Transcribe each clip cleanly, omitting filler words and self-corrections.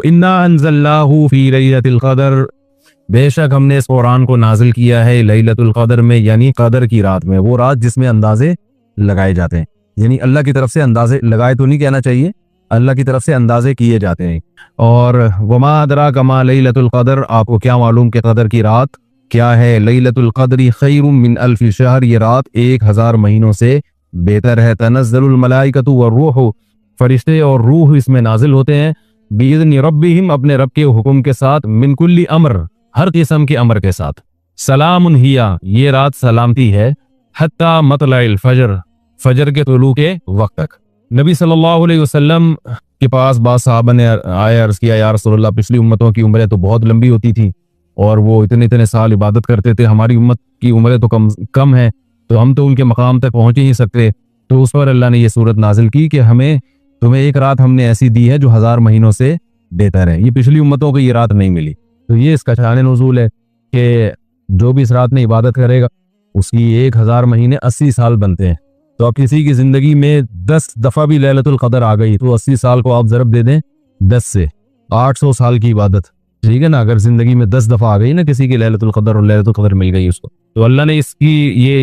इन्ना अंज़लनाहु फी लैलतिल क़द्र, बेशक हमने इस कुरान को नाजिल किया है लैलतुल क़द्र में, यानी कदर की रात में, वो रात जिसमें अंदाजे लगाए जाते हैं। यानी अल्लाह की तरफ से अंदाजे लगाए तो नहीं कहना चाहिए, अल्लाह की तरफ से अंदाजे किए जाते हैं। और वमा अदराका मा लैलतुल क़द्र, आपको क्या मालूम कि कदर की रात क्या है। लैलतुल क़द्रि खैरुम मिन अल्फि शहर, ये रात 1000 महीनों से बेहतर है। तनज़्ज़लुल मलाइकतु वर्रूह, फरिश्ते और रूह इसमें नाजिल होते हैं। बिइज़्नि रब्बिहिम, अपने रब के हुक्म के साथ। मिन कुल्ली अम्र, हर किस्म के अमर के साथ। सलामुन हिया, ये रात सलामती है। हत्ता मतलइल फजर, फजर के तुलू के वक्त तक। नबी सल्लल्लाहु अलैहि वसल्लम के पास बाद साहबा ने आया, अर्ज़ किया, या रसूलल्लाह, पिछली उम्मतों की उम्रें तो बहुत लंबी होती थी और वो इतने इतने साल इबादत करते थे, हमारी उम्मत की उम्रें तो कम है, तो हम तो उनके मकाम तक पहुंच ही नहीं सकते। तो उस पर अल्लाह ने ये सूरत नाजिल की कि तुम्हें एक रात हमने ऐसी दी है जो 1000 महीनों से बेहतर है। ये पिछली उम्मतों को ये रात नहीं मिली। तो ये इसका शान नुज़ूल है कि जो भी इस रात में इबादत करेगा उसकी 1000 महीने 80 साल बनते हैं। तो अब किसी की जिंदगी में 10 दफा भी लैलतुल क़द्र आ गई तो 80 साल को आप ज़रब दे दें 10 से, 800 साल की इबादत, ठीक है ना। अगर जिंदगी में 10 दफा आ गई ना किसी की लैलतुल क़द्र और लैलतुल क़द्र मिल गई उसको, तो अल्लाह ने इसकी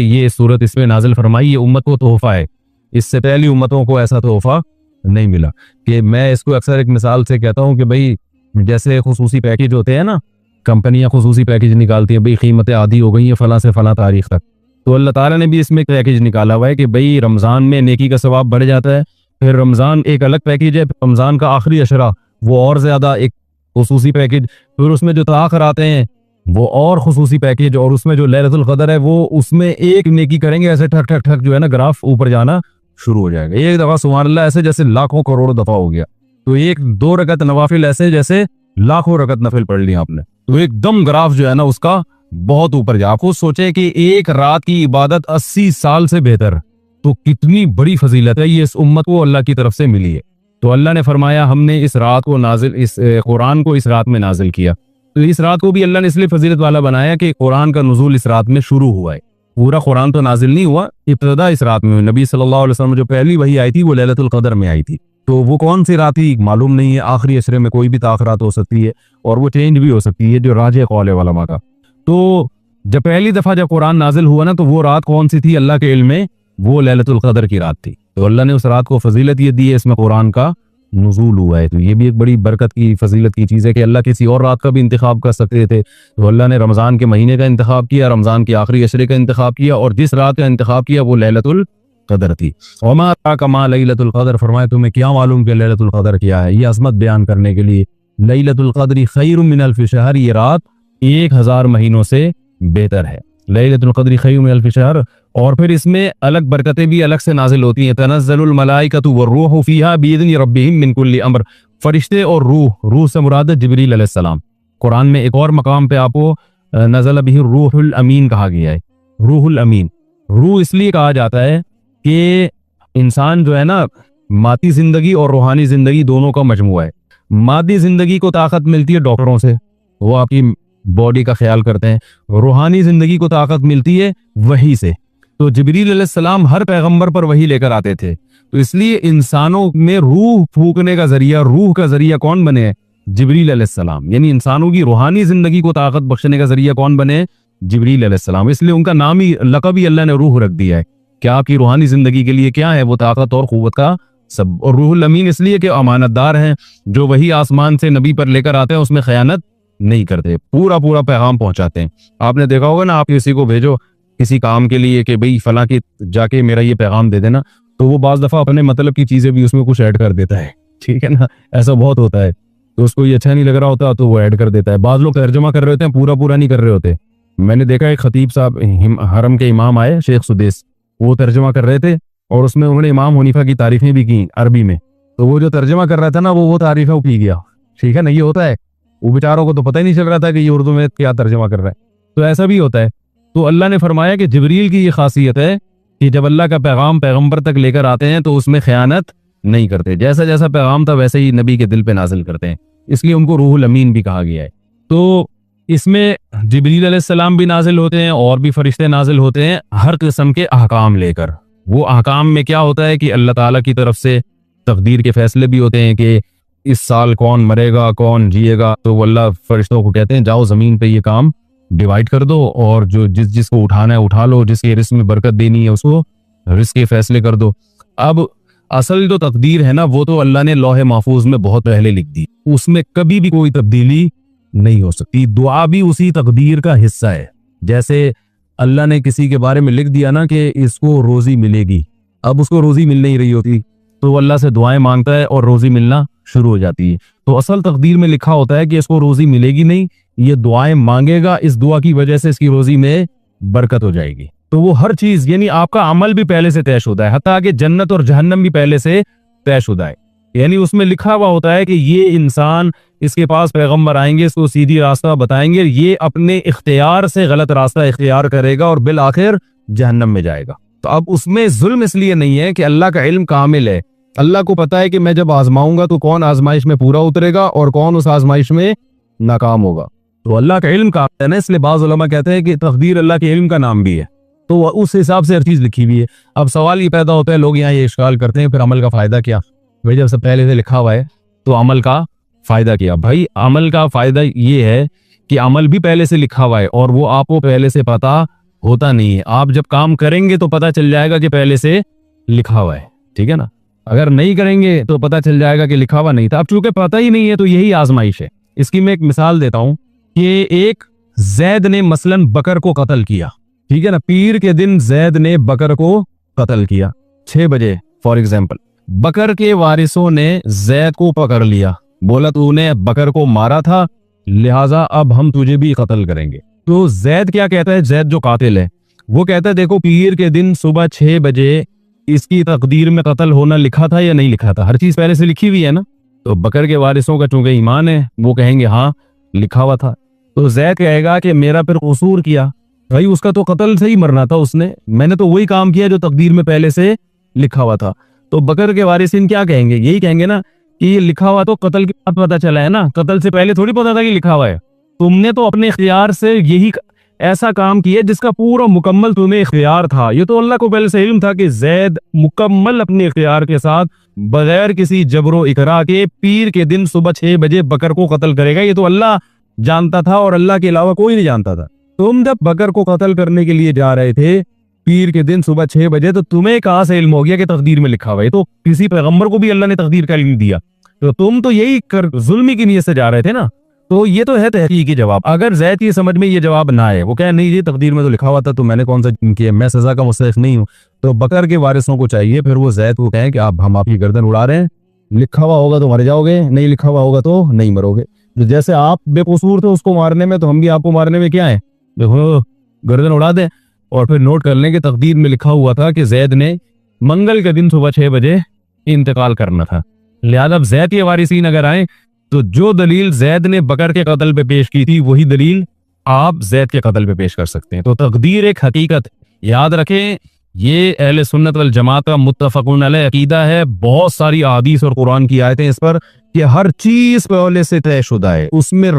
ये सूरत इसमें नाजिल फरमाई। ये उम्मत को तोहफा है, इससे पहली उम्मतों को ऐसा तोहफा नहीं मिला। कि मैं इसको अक्सर एक मिसाल से कहता हूँ कि भाई जैसे खुसूसी पैकेज होते हैं ना, कंपनियां खुसूसी पैकेज निकालती हैं, भाई कीमतें आधी हो गई हैं फला से फला तारीख तक, तो अल्लाह ताला ने भी इसमें एक पैकेज निकाला हुआ है कि भाई रमज़ान में नेकी का सवाब बढ़ जाता है। फिर रमज़ान एक अलग पैकेज है, रमज़ान का आखिरी अशरा वो और ज़्यादा एक खुसूसी पैकेज, फिर उसमें जो ताख़िर आते हैं वो और खुसूसी पैकेज, और उसमें जो लैलतुल क़द्र है वो उसमें एक नेकी करेंगे ऐसे ठक ठक ठक जो है ना ग्राफ ऊपर जाना शुरू हो जाएगा। एक दफ़ा सुभान अल्लाह ऐसे जैसे लाखों करोड़ों दफ़ा हो गया। तो 1-2 रकत नवाफिल ऐसे जैसे लाखों रकत नफिल पढ़ ली आपने, तो एकदम ग्राफ जो है ना उसका बहुत ऊपर जा। आपको सोचे कि एक रात की इबादत 80 साल से बेहतर, तो कितनी बड़ी फजीलत है ये इस उम्मत को अल्लाह की तरफ से मिली है। तो अल्लाह ने फरमाया हमने इस रात को नाजिल, इस कुरान को इस रात में नाजिल किया। तो इस रात को भी अल्लाह ने इसलिए फजीलत वाला बनाया कि कुरान का नुज़ूल इस रात में शुरू हुआ है। पूरा कुरान तो नाजिल नहीं हुआ, इब्तिदा इस रात में। नबी सल्लल्लाहु अलैहि वसल्लम जो पहली वही आई थी वो लैलतुल क़द्र में आई थी। तो वो कौन सी रात थी मालूम नहीं है, आखिरी अशरे में कोई भी ताख़िरात हो सकती है और वो चेंज भी हो सकती है, जो राजे कौल वाला माका। तो जब पहली दफा जब कुरान नाजिल हुआ ना, तो वो रात कौन सी थी अल्लाह के इल्म में, वो लैलतुल क़द्र की रात थी। तो अल्लाह ने उस रात को फजीलत ये दी है, इसमें कुरान का नुज़ूल हुआ है। तो ये भी एक बड़ी बरकत की फजीलत की चीज़ है कि अल्लाह किसी और रात का भी इंतखाब कर सकते थे, तो अल्लाह ने रमज़ान के महीने का इंतखाब किया, रमज़ान के आखिरी अशरे का इंतखाब किया, और जिस रात का इंतखाब किया वो लैलतुल क़द्र थी। वमा अदराका मा लैलतुल क़द्र, फरमाया तुम्हें क्या मालूम कि लैलतुल क़द्र क्या है। ये अज़मत बयान करने के लिए लैलतुल क़द्रि खैरुम मिन अल्फि शहर, ये रात 1000 महीनों से बेहतर है। लैलतुल क़द्रि खैरुम मिन अल्फि शहर, और फिर इसमें अलग बरकतें भी अलग से नाजिल होती हैं। तनज़्ज़लुल मलाइकतु वर्रूहु फ़ीहा बिइज़्नि रब्बिहिम मिन कुल्लि अम्र, फरिश्ते और रूह से मुराद है जिब्रील अलैहिस्सलाम। कुरान में एक और मकाम पे आपको नज़ल बिही रूहुल अमीन कहा गया है। रूहुल अमीन, रूह इसलिए कहा जाता है कि इंसान जो है ना मादी जिंदगी और रूहानी जिंदगी दोनों का मजमुआ है। मादी जिंदगी को ताकत मिलती है डॉक्टरों से, वो आपकी बॉडी का ख्याल करते हैं। रूहानी जिंदगी को ताकत मिलती है वही से। तो जिब्रील अलैहिस्सलाम हर पैगंबर पर वही लेकर आते थे, तो इसलिए इंसानों में रूह फूकने का जरिया, रूह का जरिया कौन बने? जिब्रील अलैहिस्सलाम। यानी इंसानों की रूहानी जिंदगी को ताकत बख्शने का जरिया कौन बने? जिब्रील अलैहिस्सलाम। इसलिए उनका नाम ही, लक़ब ही अल्लाह ने रूह रख दिया है कि आपकी रूहानी जिंदगी के लिए क्या है वो ताकत और क़ुव्वत का सब। और रूहुल अमीन इसलिए कि अमानतदार हैं, जो वही आसमान से नबी पर लेकर आते हैं उसमें खयानत नहीं करते, पूरा पूरा पैगाम पहुंचाते हैं। आपने देखा होगा ना, आप किसी को भेजो किसी काम के लिए कि भाई फला की जाके मेरा ये पैगाम दे देना, तो वो बाज़ दफ़ा अपने मतलब की चीज़ें भी उसमें कुछ ऐड कर देता है, ठीक है ना। ऐसा बहुत होता है, तो उसको ये अच्छा नहीं लग रहा होता तो वो ऐड कर देता है। बाज़ लोग तर्जुमा कर रहे होते हैं, पूरा पूरा नहीं कर रहे होते। मैंने देखा एक खतीब साहब हरम के इमाम आए, शेख सुदेस, वो तर्जुमा कर रहे थे और उसमें उन्होंने इमाम हनीफा की तारीफें भी की अरबी में। तो वो जो तर्जुमा कर रहा था ना वो तारीफें पी गया, ठीक है ना। ये होता है, वो बेचारों को तो पता ही नहीं चल रहा था कि ये उर्दू में क्या तर्जुमा कर रहा है। तो ऐसा भी होता है। तो अल्लाह ने फरमाया कि जिब्रील की ये खासियत है कि जब अल्लाह का पैगाम पैगंबर तक लेकर आते हैं तो उसमें खयानत नहीं करते। जैसा जैसा पैगाम था वैसे ही नबी के दिल पे नाजिल करते हैं, इसलिए उनको रूहुल अमीन भी कहा गया है। तो इसमें जिब्रील अलैहिस्सलाम भी नाजिल होते हैं और भी फरिश्ते नाजिल होते हैं हर किस्म के अहकाम लेकर। वो अहकाम में क्या होता है कि अल्लाह ताला की तरफ से तकदीर के फैसले भी होते हैं कि इस साल कौन मरेगा कौन जिएगा, तो वो अल्लाह फरिश्तों को कहते हैं जाओ जमीन पे ये काम डिवाइड कर दो और जो जिसको उठाना है उठा लो, जिसके रिस्क में बरकत देनी है उसको रिस्क के फैसले कर दो। अब असल जो तकदीर है ना वो तो अल्लाह ने लौहे महफूज में बहुत पहले लिख दी, उसमें कभी भी कोई तब्दीली नहीं हो सकती। दुआ भी उसी तकदीर का हिस्सा है। जैसे अल्लाह ने किसी के बारे में लिख दिया ना कि इसको रोजी मिलेगी, अब उसको रोजी मिल नहीं रही होती तो वो अल्लाह से दुआएं मांगता है और रोजी मिलना शुरू हो जाती है। तो असल तकदीर में लिखा होता है कि इसको रोजी मिलेगी नहीं, ये दुआएं मांगेगा, इस दुआ की वजह से इसकी रोजी में बरकत हो जाएगी। तो वो हर चीज यानी आपका अमल भी पहले से तयशुदा है, हत्ता कि जन्नत और जहन्नम भी पहले से तयशुदा है। यानी उसमें लिखा हुआ होता है कि ये इंसान, इसके पास पैगंबर आएंगे, इसको सीधी रास्ता बताएंगे, ये अपने इख्तियार से गलत रास्ता इख्तियार करेगा और बिल आखिर जहन्नम में जाएगा। तो अब उसमें जुल्म इसलिए नहीं है कि अल्लाह का इल्म कामिल है, अल्लाह को पता है कि मैं जब आजमाऊंगा तो कौन आजमाइश में पूरा उतरेगा और कौन उस आजमाइश में नाकाम होगा। तो अल्लाह का इल्म कामिल है ना, इसलिए बाज़ उलमा कहते हैं कि तकदीर अल्लाह के इल्म का नाम भी है, तो उस हिसाब से हर चीज लिखी हुई है। अब सवाल ये पैदा होता है, लोग यहाँ ये इश्काल करते हैं फिर अमल का फायदा क्या? भाई जब सब पहले से लिखा हुआ है तो अमल का फायदा क्या? भाई अमल का फायदा ये है कि अमल भी पहले से लिखा हुआ है और वो आपको पहले से पता होता नहीं है। आप जब काम करेंगे तो पता चल जाएगा कि पहले से लिखा हुआ है, ठीक है ना। अगर नहीं करेंगे तो पता चल जाएगा कि लिखा हुआ नहीं था। अब चूंकि पता ही नहीं है तो यही आजमाइश है। इसकी मैं एक मिसाल देता हूं कि एक जैद ने मसलन बकर को कत्ल किया, ठीक है ना। पीर के दिन जैद ने बकर को कत्ल किया 6 बजे फॉर एग्जाम्पल। बकर के वारिसों ने जैद को पकड़ लिया, बोला तूने बकर को मारा था लिहाजा अब हम तुझे भी कत्ल करेंगे। तो जैद क्या कहता है, जैद जो कातिल है वो कहता है देखो पीर के दिन सुबह 6 बजे इसकी तकदीर में कत्ल होना लिखा था या नहीं लिखा था, हर चीज पहले से लिखी हुई है ना। तो बकर के वारिसों का चूंकि ईमान है वो कहेंगे हाँ लिखा हुआ था। तो जैद कहेगा कि मेरा फिर कसूर किया, भाई उसका तो कत्ल से ही मरना था उसने, मैंने तो वही काम किया जो तकदीर में पहले से लिखा हुआ था। तो बकर के वारिसिन क्या कहेंगे, यही कहेंगे ना कि ये लिखा हुआ तो कत्ल के बाद पता चला है ना, कत्ल से पहले थोड़ी पता था कि लिखा हुआ है। तुमने तो अपने इख्तियार से यही ऐसा काम किया जिसका पूरा मुकम्मल तुम्हें इख्तियार था। ये तो अल्लाह को पहले से इल्म था कि जैद मुकम्मल अपने इख्तियार के साथ बगैर किसी जबरो इकरा के पीर के दिन सुबह 6 बजे बकर को कत्ल करेगा। ये तो अल्लाह जानता था और अल्लाह के अलावा कोई नहीं जानता था। तुम जब बकर को कत्ल करने के लिए जा रहे थे पीर के दिन सुबह 6 बजे, तो तुम्हें कहां से इल्म हो गया कि तकदीर में लिखा हुआ है? तो किसी पैगंबर को भी अल्लाह ने तकदीर का इल्म दिया, तो तुम तो यही कर जुल्मी की नीयत से जा रहे थे ना। तो ये तो है तहकीकी जवाब। अगर जैद की समझ में ये जवाब ना आए, वो कहे नहीं ये तकदीर में तो लिखा हुआ था तो मैंने कौन सा किया, मैं सजा का मुस्तहिक नहीं हूँ, तो बकर के वारिसों को चाहिए फिर वो जैद को कहें कि हम आपकी गर्दन उड़ा रहे हैं, लिखा हुआ होगा तो मर जाओगे, नहीं लिखा हुआ होगा तो नहीं मरोगे। तो जैसे आप बेकसूर थे उसको मारने में तो हम भी आपको मारने में क्या है, देखो गर्दन उड़ा दें। और फिर नोट कर लें कि तकदीर में लिखा हुआ था कि जैद ने मंगल के दिन सुबह 6 बजे इंतकाल करना था। लिहाजा अब जैद के वारिसीन अगर आए तो जो दलील जैद ने बकर के कत्ल पे पेश की थी वही दलील आप जैद के कत्ल पे पेश कर सकते हैं। तो तकदीर एक हकीकत, याद रखें ये अहले सुन्नत वल जमात का मुत्तफकुन अलैह अकीदा है। बहुत सारी अहादीस और कुरान की आयतें इस पर कि हर चीज पहले से तयशुदा है, उसमें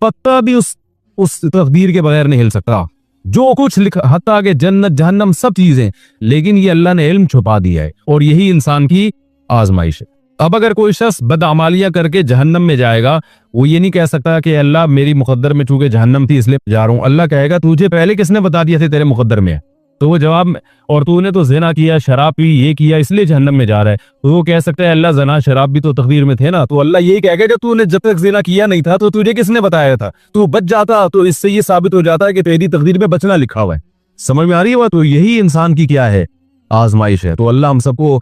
पत्ता भी उस तकदीर के बगैर नहीं हिल सकता। जो कुछ लिखा हत्ता के जन्नत जहन्नम सब चीजें, लेकिन ये अल्लाह ने इल्म छुपा दिया है और यही इंसान की आजमाइश है। अब अगर कोई शख्स बदअमालियां करके जहन्नम में जाएगा, वो ये नहीं कह सकता कि अल्लाह मेरी मुकद्दर में चूंकि जहन्नम थी इसलिए जा रहा हूं। अल्लाह कहेगा तुझे पहले किसने बता दिया था तेरे मुकद्दर में है? तो वो जवाब में, और तूने तो ज़िना किया, शराब पी, ये किया, इसलिए जहन्नम में जा रहा है। तो वो कह सकता है अल्लाह ज़ना शराब भी तो तकदीर में थे ना। तो अल्लाह यही कहेगा कि तूने जब तक ज़िना किया नहीं था तो तुझे किसने बताया था, तू बच जाता तो इससे ये साबित हो जाता है कि तेरी तकदीर में बचना लिखा हुआ है। समझ में आ रही है? तो यही इंसान की क्या है, आजमाइश है। तो अल्लाह हम सबको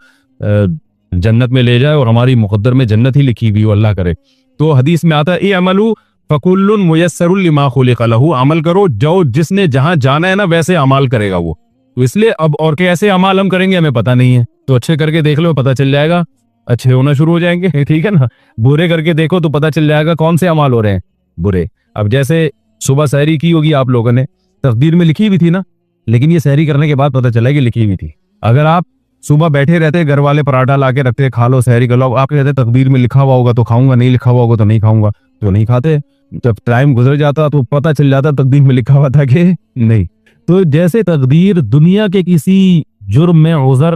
जन्नत में ले जाए और हमारी मुकद्दर में जन्नत ही लिखी हुई हो, अल्लाह करे। तो हदीस में आता है ए अमलू फकुल्लुन मुयस्सरुल लिमा खुलिक़ लहू, अमल करो जो जिसने जहां जाना है ना वैसे अमाल करेगा वो। तो इसलिए अब और कैसे अमाल हम करेंगे हमें पता नहीं है, तो अच्छे करके देख लो पता चल जाएगा, अच्छे होना शुरू हो जाएंगे, ठीक है ना। बुरे करके देखो तो पता चल जाएगा कौन से अमाल हो रहे हैं बुरे। अब जैसे सुबह सहरी की होगी आप लोगों ने, तकदीर में लिखी हुई थी ना, लेकिन ये सहरी करने के बाद पता चला कि लिखी हुई थी। अगर आप सुबह बैठे रहते, घर वाले पराठा ला के रखते, खा लो सहरी कर लो, आप कहते तकदीर में लिखा हुआ होगा तो खाऊंगा, नहीं लिखा हुआ होगा तो नहीं खाऊंगा, तो नहीं खाते। जब टाइम गुजर जाता तो पता चल जाता तकदीर में लिखा हुआ था कि नहीं। तो जैसे तकदीर दुनिया के किसी जुर्म में उज़र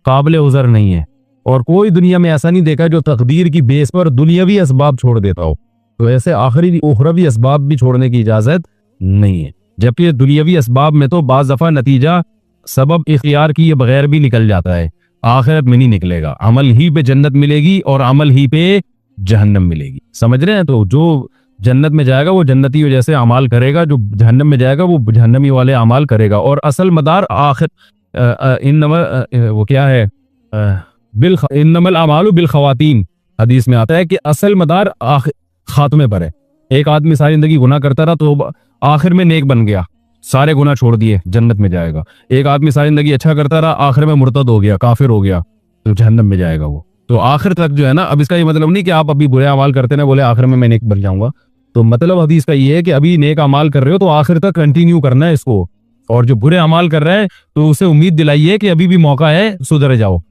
काबिल उज़र नहीं है और कोई दुनिया में ऐसा नहीं देखा जो तकदीर की बेस पर दुनियावी असबाब छोड़ देता हो। तो ऐसे आखिरी उखरवी असबाब भी छोड़ने की इजाजत नहीं है, जबकि दुनियावी असबाब में तो बाज दफा नतीजा सबब इख्तियार किए बगैर भी निकल जाता है, आखिरत में नहीं निकलेगा। अमल ही पे जन्नत मिलेगी और अमल ही पे जहन्नम मिलेगी। समझ रहे हैं? तो जो जन्नत में जाएगा वो जन्नती जैसे अमाल करेगा, जो जहन्नम में जाएगा वो जहन्नमी वाले अमाल करेगा। और असल मदार आखिर वो क्या है, इन्नमल अमालु बिल खवातीन, हदीस में आता है कि असल मदार खात्मे पर है। एक आदमी सारी जिंदगी गुनाह करता रहा तो आखिर में नेक बन गया, सारे गुनाह छोड़ दिए, जन्नत में जाएगा। एक आदमी सारी जिंदगी अच्छा करता रहा, आखिर में मुर्तद हो गया, काफिर हो गया, तो जहन्नम में जाएगा वो। तो आखिर तक जो है ना, अब इसका ये मतलब नहीं कि आप अभी बुरे अमाल करते ना बोले आखिर में मैं नेक बन जाऊंगा। तो मतलब हदीस का ये है कि अभी नेक अमाल कर रहे हो तो आखिर तक कंटिन्यू करना है इसको, और जो बुरे अमाल कर रहा है तो उसे उम्मीद दिलाइए कि अभी भी मौका है, सुधर जाओ।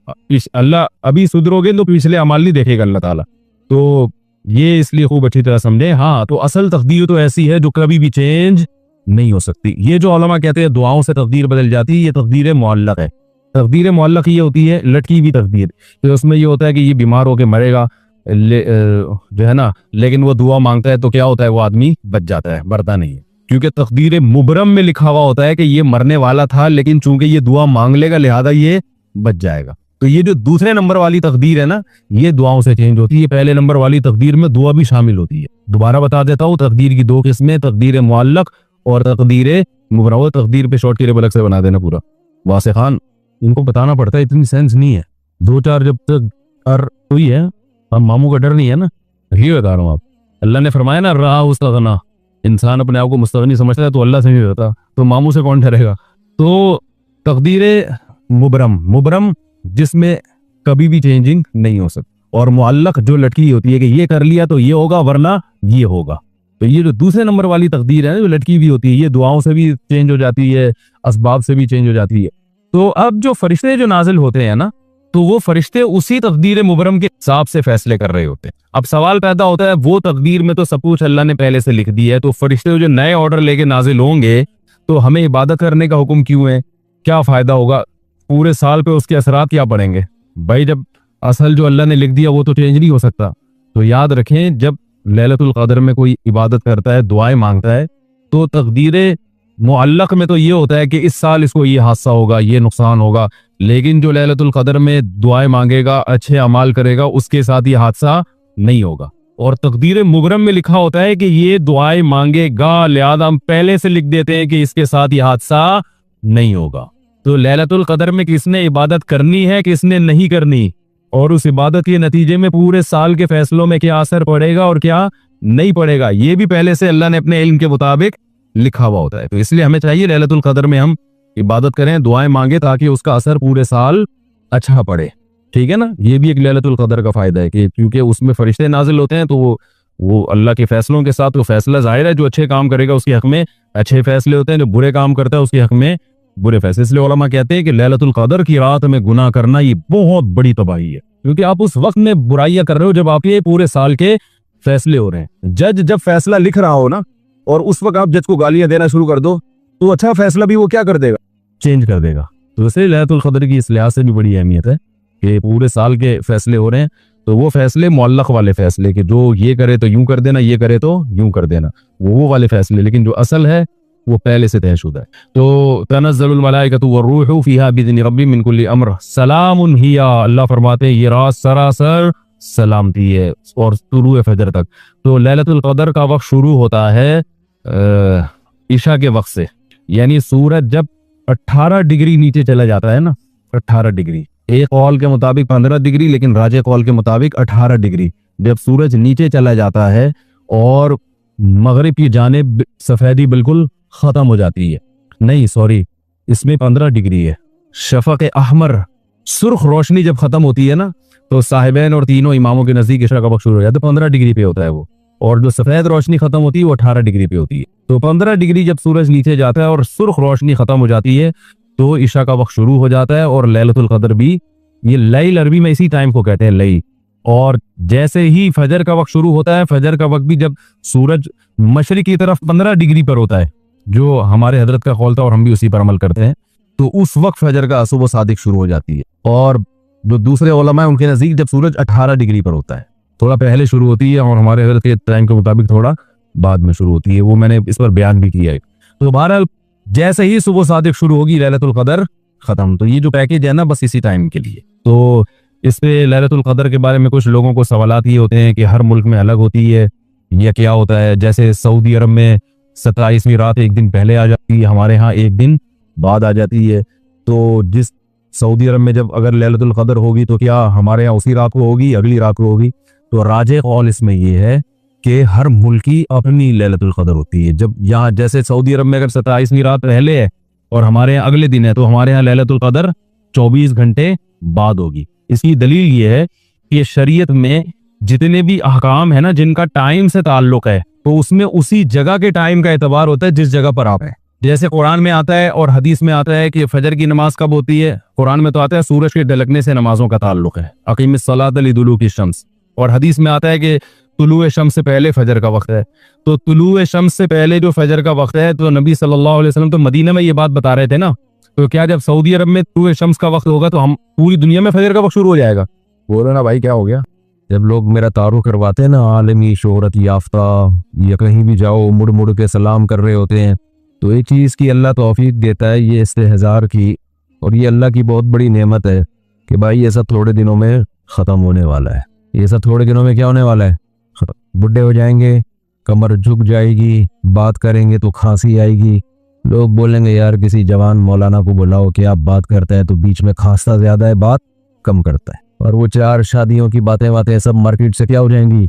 अल्लाह अभी सुधरोगे तो पिछले अमाल नहीं देखेगा अल्लाह ताला। तो ये इसलिए खूब अच्छी तरह समझे। हाँ, तो असल तकदीर तो ऐसी है जो कभी भी चेंज नहीं हो सकती। ये जो उलमा कहते हैं दुआओं से तकदीर बदल जाती है, ये तकदीर मुअल्लक है। तकदीर मुअल्लक ये होती है लटकी हुई तकदीर, तो उसमें ये होता है कि ये बीमार होकर मरेगा जो है ना, लेकिन वो दुआ मांगता है तो क्या होता है, वो आदमी बच जाता है, मरता नहीं है। क्योंकि तकदीर मुबरम में लिखा हुआ होता है कि ये मरने वाला था, लेकिन चूंकि ये दुआ मांग लेगा लिहाजा ये बच जाएगा। तो ये जो दूसरे नंबर वाली तकदीर है ना, ये दुआओं से चेंज होती है। पहले नंबर वाली तकदीर में दुआ भी शामिल होती है। दोबारा बता देता हूँ, तकदीर की दो किस्में, तकदीर मुअल्लक और तकदीर मुबरम। तकदीर पे शॉर्ट की बलक से बना देना पूरा। वासे खान, इनको बताना पड़ता है, इतनी सेंस नहीं है। दो चार जब तक हुई है, अब मामू का डर नहीं है ना, ये बता रहा हूँ आप। अल्लाह ने फरमाया ना, रहा उस्तगना, इंसान अपने आप को मुस्तगनी समझता है तो अल्लाह से नहीं रहता, तो मामू से कौन ठहरेगा। तो तकदीर मुबरम जिसमें कभी भी चेंजिंग नहीं हो सकती, और मुअल्लक जो लटकी होती है कि ये कर लिया तो ये होगा वरना ये होगा। तो ये जो दूसरे नंबर वाली तकदीर है जो लटकी हुई होती है, ये दुआओं से भी चेंज हो जाती है, असबाब से भी चेंज हो जाती है। तो अब जो फरिश्ते जो नाजिल होते हैं ना, तो वो फरिश्ते उसी तकदीर मुबरम के हिसाब से फैसले कर रहे होते हैं। अब सवाल पैदा होता है, वो तकदीर में तो सब कुछ अल्लाह ने पहले से लिख दी है, तो फरिश्ते जो नए ऑर्डर लेके नाजिल होंगे तो हमें इबादत करने का हुक्म क्यों है, क्या फायदा होगा, पूरे साल पे उसके असरात क्या पड़ेंगे भाई। जब असल जो अल्लाह ने लिख दिया वो तो चेंज नहीं हो सकता। तो याद रखें, जब लैलतुल क़द्र में कोई इबादत करता है, दुआएं मांगता है, तो तकदीर मुअल्लक में तो ये होता है कि इस साल इसको ये हादसा होगा, ये नुकसान होगा, लेकिन जो लैलतुल क़द्र में दुआएं मांगेगा, अच्छे अमाल करेगा, उसके साथ ये हादसा नहीं होगा। और तकदीर मुबरम में लिखा होता है कि ये दुआएं मांगेगा, लिहाजा हम पहले से लिख देते हैं कि इसके साथ ये हादसा नहीं होगा। तो लैलतुल क़द्र में किसने इबादत करनी है, किसने नहीं करनी, और उस इबादत के नतीजे में पूरे साल के फैसलों में क्या असर पड़ेगा और क्या नहीं पड़ेगा, ये भी पहले से अल्लाह ने अपने इल्म के मुताबिक लिखा हुआ होता है। तो इसलिए हमें चाहिए लैलतुल क़द्र में हम इबादत करें, दुआएं मांगे, ताकि उसका असर पूरे साल अच्छा पड़े। ठीक है ना, ये भी एक लैलतुल क़द्र का फायदा है कि क्योंकि उसमें फरिश्ते नाजिल होते हैं, तो वो अल्लाह के फैसलों के साथ वो फैसला जाहिर है, जो अच्छे काम करेगा उसके हक में अच्छे फैसले होते हैं, जो बुरे काम करता है उसके हक में बुरे फैसले। इसलिए उलमा कहते हैं कि लैलतुल क़द्र की रात में गुनाह करना ये बहुत बड़ी तबाही है, क्योंकि आप उस वक्त में बुराइयां कर रहे हो जब आपके पूरे साल के फैसले हो रहे हैं। जज जब फैसला लिख रहा हो ना, और उस वक्त आप जज को गालियां देना शुरू कर दो, तो अच्छा फैसला भी वो क्या कर देगा, चेंज कर देगा। तो इसलिए लैलतुल क़द्र की इस लिहाज से भी बड़ी अहमियत है कि पूरे साल के फैसले हो रहे हैं, तो वो फैसले मुअल्लक वाले फैसले कि जो ये करे तो यूं कर देना, ये करे तो यूं कर देना, वो वाले फैसले। लेकिन जो असल है वो पहले से तयशुदा है। तो तनज़्ज़लुल मलाइकतु वरूहु फीहा बिइज़्नि रब्बिहिम मिन कुल्लि अम्र सलामुन हिया, अल्लाह फरमाते हैं ये रात सरासर सलामती है और तुलूए फजर तक। तो लैलतुल क़द्र का वक्त शुरू होता है इशा के वक्त से, यानी सूरज जब 18 डिग्री नीचे चला जाता है ना, 18 डिग्री, एक कौल के मुताबिक 15 डिग्री, लेकिन राजे कौल के मुताबिक 18 डिग्री जब सूरज नीचे चला जाता है और मगरिब की जानिब सफेदी बिल्कुल खत्म हो जाती है, नहीं सॉरी, इसमें 15 डिग्री है। शफक अहमर, सुर्ख रोशनी जब खत्म होती है ना, तो साहिबैन और तीनों इमामों के नजदीक इशा का वक्त शुरू हो जाता है, 15 डिग्री पे होता है वो, और जो सफेद रोशनी खत्म होती है वो 18 डिग्री पे होती है। तो 15 डिग्री जब सूरज नीचे जाता है और सुर्ख रोशनी खत्म हो जाती है, तो इशा का वक्त शुरू हो जाता है। और लैलतुल क़द्र भी, ये लैल अरबी में इसी टाइम को कहते हैं लैल। और जैसे ही फजर का वक्त शुरू होता है, फजर का वक्त भी जब सूरज मशरिक की तरफ 15 डिग्री पर होता है, जो हमारे हजरत का कौल था और हम भी उसी पर अमल करते हैं, तो उस वक्त फजर का सुबह सादिक शुरू हो जाती है। और जो दूसरे उलमा है उनके नज़दीक जब सूरज 18 डिग्री पर होता है, थोड़ा पहले शुरू होती है, और हमारे हजरत के टाइम के मुताबिक थोड़ा बाद में शुरू होती है। वो मैंने इस पर बयान भी किया है। तो बहरहाल जैसे ही सुबह सादिक शुरू होगी लैलतुल कदर खत्म। तो ये जो पैकेज है ना, बस इसी टाइम के लिए। तो इस पे लैलतुल कदर के बारे में कुछ लोगों को सवालात ये होते हैं कि हर मुल्क में अलग होती है या क्या होता है। जैसे सऊदी अरब में 27वीं रात एक दिन पहले आ जाती है, हमारे यहाँ एक दिन बाद आ जाती है। तो जिस सऊदी अरब में जब अगर लैलतुल कदर होगी तो क्या हमारे यहाँ उसी रात को होगी, अगली रात को होगी? तो राजे कौल इसमें ये है कि हर मुल्क की अपनी लैलतुल कदर होती है। जब यहाँ जैसे सऊदी अरब में अगर 27वीं रात पहले है और हमारे यहाँ अगले दिन है, तो हमारे यहाँ लैलतुल कदर 24 घंटे बाद होगी। इसकी दलील ये है कि शरीयत में जितने भी अहकाम है ना जिनका टाइम से ताल्लुक है, तो उसमें उसी जगह के टाइम का एतबार होता है जिस जगह पर आप है। जैसे कुरान में आता है और हदीस में आता है कि फजर की नमाज कब होती है। कुरान में तो आता है सूरज के ढलकने से नमाजों का ताल्लुक है, अकीमिस सलात लिदुलूकी शम्स। और हदीस में आता है कि तुलुए शम्स से पहले फजर का वक्त है। तो तुलुए शम्स से पहले जो फजर का वक्त है, तो नबी सल्लल्लाहु अलैहि वसल्लम तो मदीना में ये बात बता रहे थे ना। तो क्या जब सऊदी अरब में तुलुए शम्स का वक्त होगा तो हम पूरी दुनिया में फजर का वक्त शुरू हो जाएगा? बोलो ना भाई क्या हो गया? जब लोग मेरा तारुफ करवाते हैं ना आलमी शोहरत याफ्ता, या कहीं भी जाओ मुड़ मुड़ के सलाम कर रहे होते हैं, तो एक चीज़ की अल्लाह तौफीक देता है, ये इस्तेहज़ार की। और ये अल्लाह की बहुत बड़ी नेमत है कि भाई ये सब थोड़े दिनों में ख़त्म होने वाला है। ये सब थोड़े दिनों में क्या होने वाला है? बुढ़े हो जाएंगे, कमर झुक जाएगी, बात करेंगे तो खांसी आएगी। लोग बोलेंगे यार किसी जवान मौलाना को बुलाओ कि आप बात करते हैं तो बीच में खांसता ज़्यादा है, बात कम करता है। और वो 4 शादियों की बातें सब मार्केट से क्या हो जाएंगी?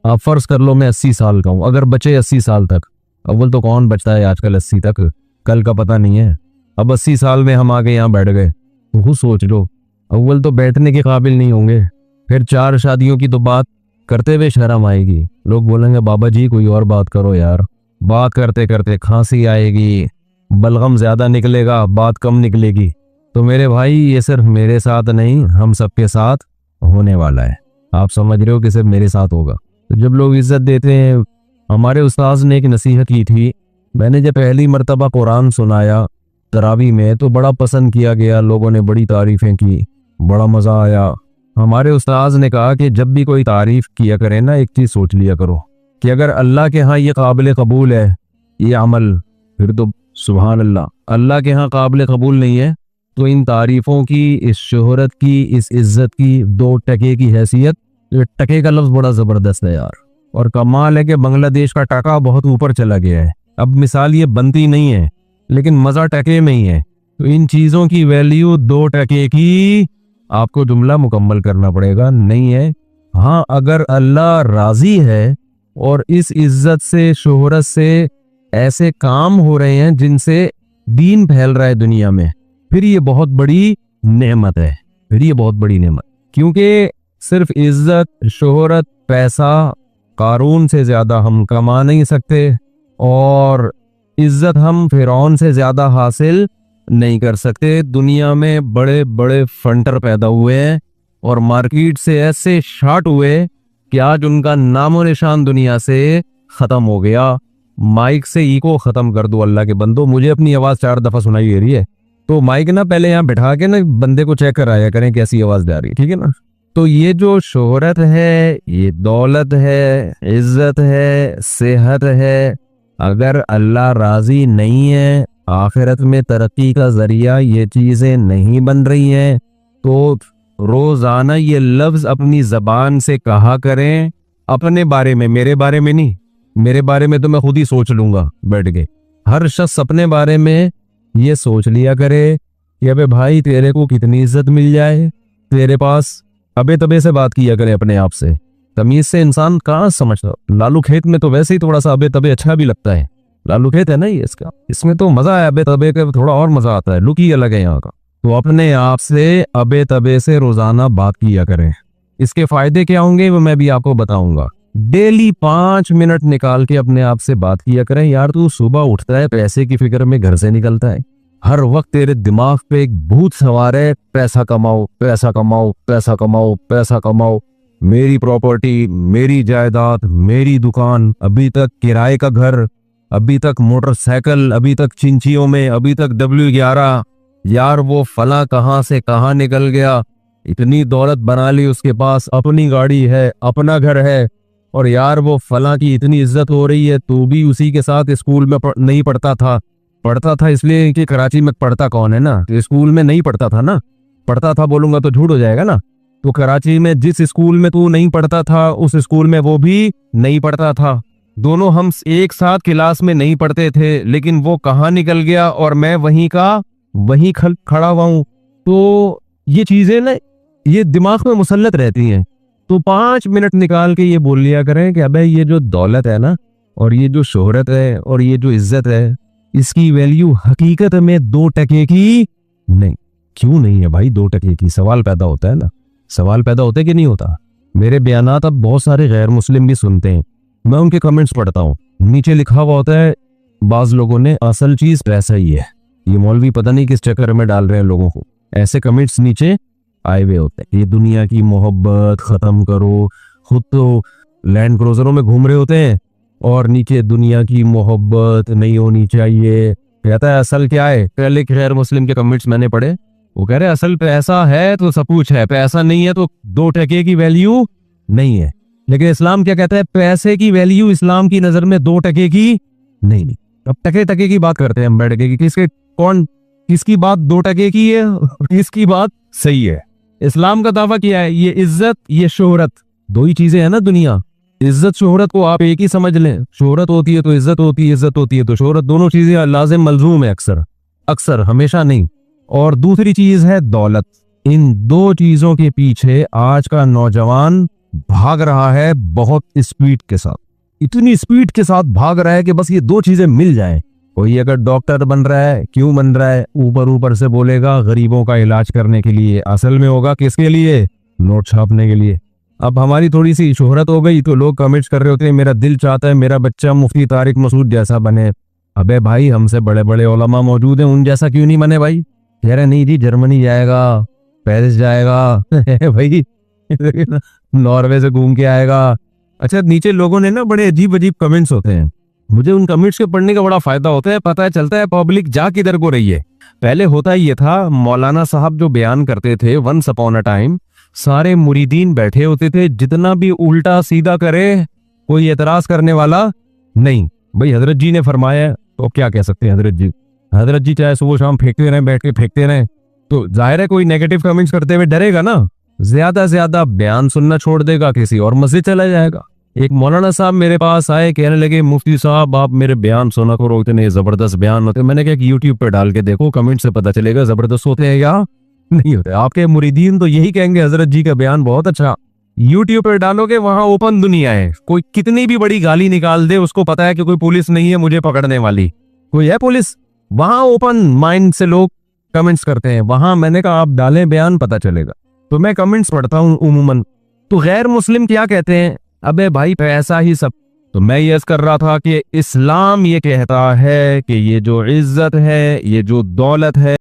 आप फर्ज कर लो मैं 80 साल का हूँ, अगर बचे 80 साल तक, अव्वल तो कौन बचता है आजकल 80 तक, कल का पता नहीं है। अब 80 साल में हम आगे यहाँ बैठ गए तो खुद सोच लो, अव्वल तो बैठने के काबिल नहीं होंगे, फिर 4 शादियों की तो बात करते हुए शर्म आएगी। लोग बोलेंगे बाबा जी कोई और बात करो यार। बात करते करते खांसी आएगी, बलगम ज्यादा निकलेगा, बात कम निकलेगी। तो मेरे भाई ये सिर्फ मेरे साथ नहीं, हम सबके साथ होने वाला है। आप समझ रहे हो कि सिर्फ मेरे साथ होगा। तो जब लोग इज्जत देते हैं, हमारे उस्ताद ने एक नसीहत की थी, मैंने जब पहली मर्तबा कुरान सुनाया तरावी में तो बड़ा पसंद किया गया, लोगों ने बड़ी तारीफें की, बड़ा मज़ा आया। हमारे उस्ताद ने कहा कि जब भी कोई तारीफ किया करे ना, एक चीज़ सोच लिया करो कि अगर अल्लाह के यहाँ ये काबिल कबूल है ये अमल, फिर तो सुभान अल्लाह। अल्लाह के यहाँ काबिल कबूल नहीं है तो इन तारीफ़ों की, इस शोहरत की, इस इज्जत की 2 टके की हैसियत, टके का लफ्ज़ बड़ा ज़बरदस्त है यार। और कमाल है कि बांग्लादेश का टका बहुत ऊपर चला गया है। अब मिसाल ये बनती नहीं है लेकिन मज़ा टके में ही है। तो इन चीज़ों की वैल्यू 2 टके की आपको जुमला मुकम्मल करना पड़ेगा, नहीं है। हाँ अगर अल्लाह राज़ी है और इस इज्जत से, शोहरत से ऐसे काम हो रहे हैं जिनसे दीन फैल रहा है दुनिया में, फिर ये बहुत बड़ी नेमत है, फिर ये बहुत बड़ी नेमत। क्योंकि सिर्फ इज्जत, शोहरत, पैसा कारून से ज़्यादा हम कमा नहीं सकते, और इज्जत हम फिरौन से ज़्यादा हासिल नहीं कर सकते। दुनिया में बड़े बड़े फंटर पैदा हुए हैं और मार्केट से ऐसे शार्ट हुए कि आज उनका नामो निशान दुनिया से ख़त्म हो गया। माइक से इको ख़त्म कर दो अल्लाह के बंदो। मुझे अपनी आवाज़ 4 दफ़ा सुनाई दे रही है, तो माइक ना पहले यहाँ बैठा के ना बंदे को चेक कराया करें कैसी आवाज़ जा रही है, ठीक है ना। तो ये जो शोहरत है, ये दौलत है, इज्जत है, सेहत है, अगर अल्लाह राज़ी नहीं है, आखिरत में तरक्की का ज़रिया ये चीज़ें नहीं बन रही हैं, तो रोज़ाना ये लफ्ज़ अपनी ज़बान से कहा करें अपने बारे में, मेरे बारे में नहीं। मेरे बारे में तो मैं खुद ही सोच लूँगा बैठ के। हर शख्स अपने बारे में ये सोच लिया करे कि अबे भाई तेरे को कितनी इज्जत मिल जाए तेरे पास। अबे तबे से बात किया करे अपने आप से। तमीज़ से इंसान कहाँ समझता। लालू खेत में तो वैसे ही थोड़ा सा अबे तबे अच्छा भी लगता है। लालू खेत है ना ये, इसका इसमें तो मज़ा है, अबे तबे का थोड़ा और मज़ा आता है, लुक ही अलग है यहाँ का। तो अपने आप से अबे तबे से रोज़ाना बात किया करें। इसके फ़ायदे क्या होंगे वो मैं भी आपको बताऊंगा। डेली 5 मिनट निकाल के अपने आप से बात किया करें। यार तू सुबह उठता है पैसे की फिक्र में घर से निकलता है, हर वक्त तेरे दिमाग पे एक भूत सवार है, पैसा कमाओ पैसा कमाओ पैसा कमाओ पैसा कमाओ, मेरी प्रॉपर्टी, मेरी जायदाद, मेरी दुकान, अभी तक किराए का घर, अभी तक मोटरसाइकिल, अभी तक चिंचियों में, अभी तक W11। यार वो फला कहाँ से कहाँ निकल गया, इतनी दौलत बना ली उसके पास, अपनी गाड़ी है, अपना घर है, और यार वो फला की इतनी इज्जत हो रही है, तू भी उसी के साथ स्कूल में नहीं पढ़ता था। पढ़ता था इसलिए कि कराची में पढ़ता कौन है ना, तो स्कूल में नहीं पढ़ता था ना, पढ़ता था बोलूंगा तो झूठ हो जाएगा ना। तो कराची में जिस स्कूल में तू नहीं पढ़ता था, उस स्कूल में वो भी नहीं पढ़ता था। दोनों हम एक साथ क्लास में नहीं पढ़ते थे, लेकिन वो कहाँ निकल गया और मैं वहीं का वहीं खड़ा हुआ हूं। तो ये चीजें ना, ये दिमाग में मुसल्लत रहती हैं। तो 5 मिनट निकाल के ये बोल लिया करें कि अबे ये जो दौलत है ना, और ये जो शोहरत है, और ये जो इज्जत है, इसकी वैल्यू हकीकत में 2 टके की नहीं। क्यों नहीं है भाई 2 टके की? सवाल पैदा होता है ना, सवाल पैदा होता है कि नहीं होता? मेरे बयानात अब बहुत सारे गैर मुस्लिम भी सुनते हैं, मैं उनके कमेंट्स पढ़ता हूँ, नीचे लिखा हुआ होता है बाज लोगों ने, असल चीज पैसा ही है, ये मौलवी पता नहीं किस चक्कर में डाल रहे हैं लोगों को। ऐसे कमेंट्स नीचे आए हुए होते हैं, ये दुनिया की मोहब्बत खत्म करो। खुद तो लैंड क्रूजरों में घूम रहे होते हैं और नीचे दुनिया की मोहब्बत नहीं होनी चाहिए। कहता है असल क्या है? पहले गैर मुस्लिम के कमेंट्स मैंने पढ़े, वो कह रहे असल पैसा है तो सब कुछ है, पैसा नहीं है तो 2 टके की वैल्यू नहीं है। लेकिन इस्लाम क्या कहता है? पैसे की वैल्यू इस्लाम की नजर में 2 टके की नहीं। अब टके टके की बात करते हैं हम, बैठ के किसके कौन किसकी बात 2 टके की है, किसकी बात सही है। इस्लाम का दावा किया है ये इज्जत ये शोहरत 2 ही चीजें हैं ना दुनिया। इज्जत शोहरत को आप एक ही समझ लें, शोहरत होती है तो इज्जत होती है, इज्जत होती है तो शोहरत, दोनों चीजें लाजिम मलजूम है, अक्सर हमेशा नहीं। और दूसरी चीज है दौलत। इन 2 चीजों के पीछे आज का नौजवान भाग रहा है बहुत स्पीड के साथ, इतनी स्पीड के साथ भाग रहा है कि बस ये 2 चीजें मिल जाएं। कोई अगर डॉक्टर बन रहा है, क्यों बन रहा है? ऊपर से बोलेगा गरीबों का इलाज करने के लिए, असल में होगा किसके लिए? नोट छापने के लिए। अब हमारी थोड़ी सी शोहरत हो गई तो लोग कमेंट्स कर रहे होते हैं मेरा दिल चाहता है मेरा बच्चा मुफ्ती तारिक मसूद जैसा बने। अबे भाई हमसे बड़े बड़े उलमा मौजूद हैं, उन जैसा क्यों नहीं बने भाई? कह रहे नहीं जी जर्मनी जाएगा, पेरिस जाएगा भाई नॉर्वे से घूम के आएगा। अच्छा नीचे लोगों ने ना बड़े अजीब अजीब कमेंट्स होते हैं, मुझे उन कमेंट्स के पढ़ने का बड़ा फायदा होता है, पता चलता है पब्लिक जा किधर को रही है। पहले होता ये था, मौलाना साहब जो बयान करते थे वंस अपॉन अ टाइम, सारे मुरीदीन बैठे होते थे, जितना भी उल्टा सीधा करे कोई एतराज करने वाला नहीं। भाई हजरत जी ने फरमाया तो क्या कह सकते हैं? हजरत जी चाहे सुबह शाम फेंकते रहे, बैठ के फेंकते रहे, तो जाहिर है कोई नेगेटिव कमेंट्स करते हुए डरेगा ना, ज्यादा से ज्यादा बयान सुनना छोड़ देगा, किसी और मस्जिद चला जाएगा। एक मौलाना साहब मेरे पास आए, कहने लगे मुफ्ती साहब आप मेरे बयान सुना करो, इतने जबरदस्त बयान होते। मैंने कहा यूट्यूब पे डाल के देखो, कमेंट से पता चलेगा जबरदस्त होते हैं या नहीं होते। आपके मुरीदीन तो यही कहेंगे हजरत जी का बयान बहुत अच्छा। यूट्यूब पे डालोगे, वहां ओपन दुनिया है, कोई कितनी भी बड़ी गाली निकाल दे, उसको पता है कि कोई पुलिस नहीं है मुझे पकड़ने वाली, कोई है पुलिस? वहां ओपन माइंड से लोग कमेंट्स करते हैं, वहां मैंने कहा आप डालें बयान, पता चलेगा। तो मैं कमेंट्स पढ़ता हूँ उमूमन, तो गैर मुस्लिम क्या कहते हैं? अबे भाई पैसा ही सब। तो मैं ये कर रहा था कि इस्लाम ये कहता है कि ये जो इज्जत है, ये जो दौलत है,